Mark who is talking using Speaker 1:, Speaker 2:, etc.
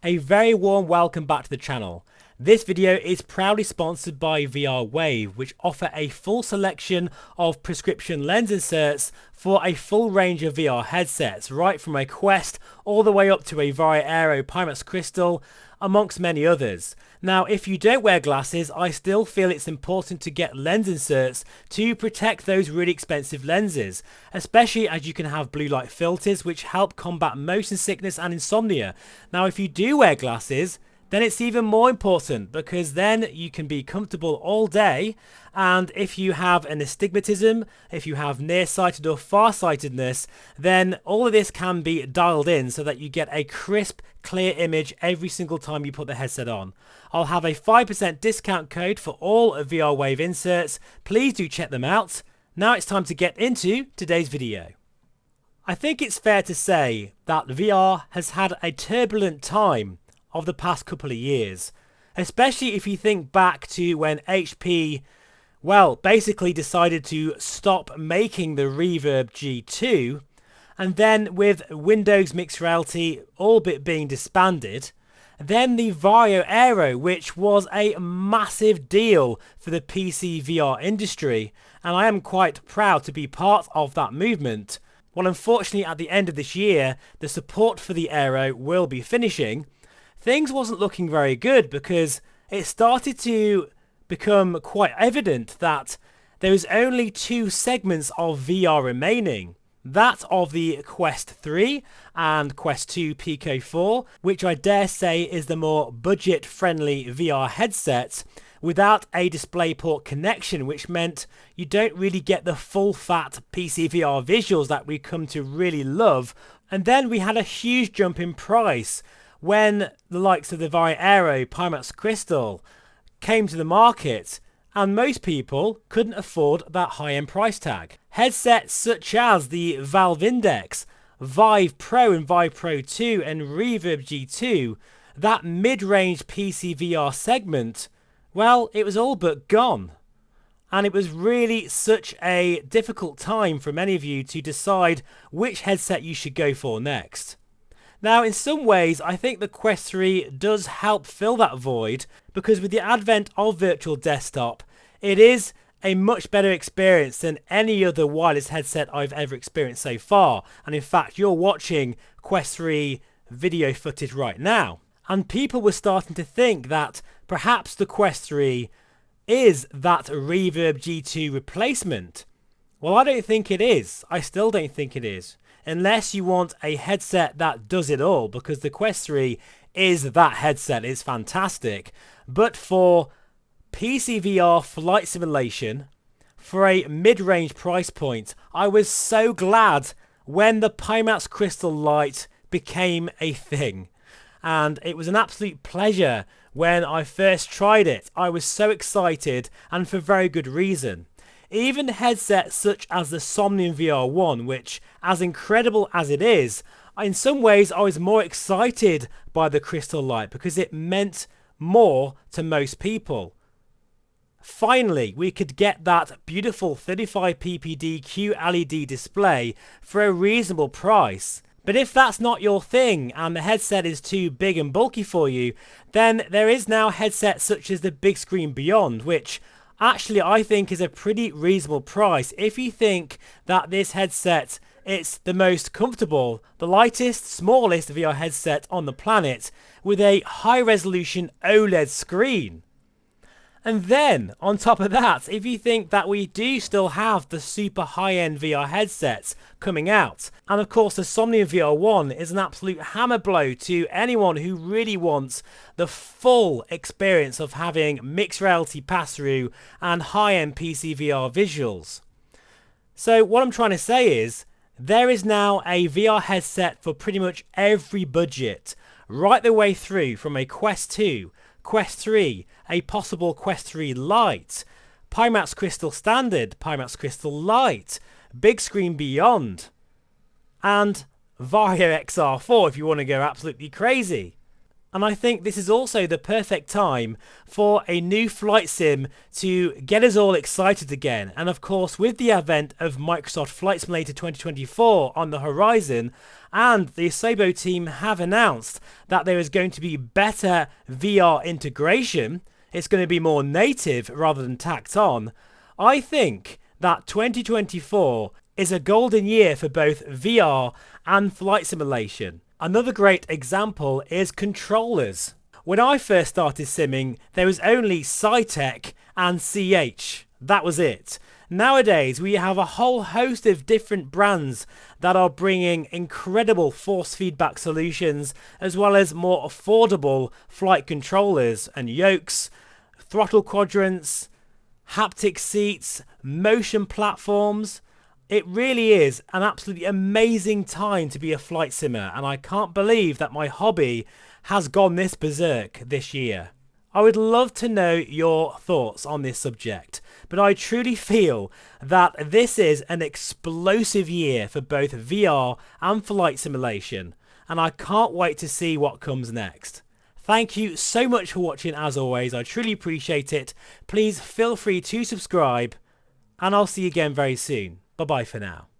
Speaker 1: A very warm welcome back to the channel. This video is proudly sponsored by VR Wave, which offer a full selection of prescription lens inserts for a full range of VR headsets, right from a Quest all the way up to a VRFSG Pimax Crystal, amongst many others. Now, if you don't wear glasses, I still feel it's important to get lens inserts to protect those really expensive lenses, especially as you can have blue light filters which help combat motion sickness and insomnia. Now, if you do wear glasses, then it's even more important because then you can be comfortable all day, and if you have an astigmatism, if you have nearsighted or farsightedness, then all of this can be dialed in so that you get a crisp, clear image every single time you put the headset on. I'll have a 5% discount code for all of VR Wave inserts. Please do check them out. Now it's time to get into today's video. I think it's fair to say that VR has had a turbulent time of the past couple of years, especially if you think back to when HP, well, basically decided to stop making the Reverb G2, and then with Windows Mixed Reality all but being disbanded, then the Vario Aero, which was a massive deal for the PC VR industry, and I am quite proud to be part of that movement. Well, unfortunately at the end of this year, the support for the Aero will be finishing. Things wasn't looking very good because it started to become quite evident that there was only two segments of VR remaining. That of the Quest 3 and Quest 2 Pico 4, which I dare say is the more budget-friendly VR headset without a DisplayPort connection, which meant you don't really get the full-fat PCVR visuals that we come to really love. And then we had a huge jump in price when the likes of the Vario Aero Pimax Crystal came to the market, and most people couldn't afford that high-end price tag. Headsets such as the Valve Index, Vive Pro and Vive Pro 2 and Reverb G2, that mid-range PC VR segment, well, it was all but gone. And it was really such a difficult time for many of you to decide which headset you should go for next. Now, in some ways, I think the Quest 3 does help fill that void, because with the advent of Virtual Desktop, it is a much better experience than any other wireless headset I've ever experienced so far. And in fact, you're watching Quest 3 video footage right now. And people were starting to think that perhaps the Quest 3 is that Reverb G2 replacement. Well, I don't think it is. I still don't think it is. Unless you want a headset that does it all, because the Quest 3 is that headset. It's fantastic. But for PC VR flight simulation, for a mid-range price point, I was so glad when the Pimax Crystal Lite became a thing. And it was an absolute pleasure when I first tried it. I was so excited, and for very good reason. Even headsets such as the Somnium VR1, which, as incredible as it is, in some ways I was more excited by the Crystal Lite because it meant more to most people. Finally, we could get that beautiful 35 ppd QLED display for a reasonable price. But if that's not your thing and the headset is too big and bulky for you, then there is now headsets such as the Big Screen Beyond, which actually I think is a pretty reasonable price if you think that this headset, it's the most comfortable, the lightest, smallest VR headset on the planet with a high resolution OLED screen. And then, on top of that, if you think that we do still have the super high-end VR headsets coming out, and of course the Somnium VR1 is an absolute hammer blow to anyone who really wants the full experience of having mixed reality pass-through and high-end PC VR visuals. So what I'm trying to say is, there is now a VR headset for pretty much every budget, right the way through from a Quest 2, Quest 3, a possible Quest 3 Lite, Pimax Crystal Standard, Pimax Crystal Lite, Big Screen Beyond, and Vario XR4 if you want to go absolutely crazy. And I think this is also the perfect time for a new flight sim to get us all excited again. And of course, with the advent of Microsoft Flight Simulator 2024 on the horizon, and the Asobo team have announced that there is going to be better VR integration, it's going to be more native rather than tacked on, I think that 2024 is a golden year for both VR and flight simulation. Another great example is controllers. When I first started simming, there was only Cytec and CH. That was it. Nowadays, we have a whole host of different brands that are bringing incredible force feedback solutions, as well as more affordable flight controllers and yokes, throttle quadrants, haptic seats, motion platforms. It really is an absolutely amazing time to be a flight simmer, and I can't believe that my hobby has gone this berserk this year. I would love to know your thoughts on this subject, but I truly feel that this is an explosive year for both VR and flight simulation, and I can't wait to see what comes next. Thank you so much for watching as always, I truly appreciate it. Please feel free to subscribe, and I'll see you again very soon. Bye bye for now.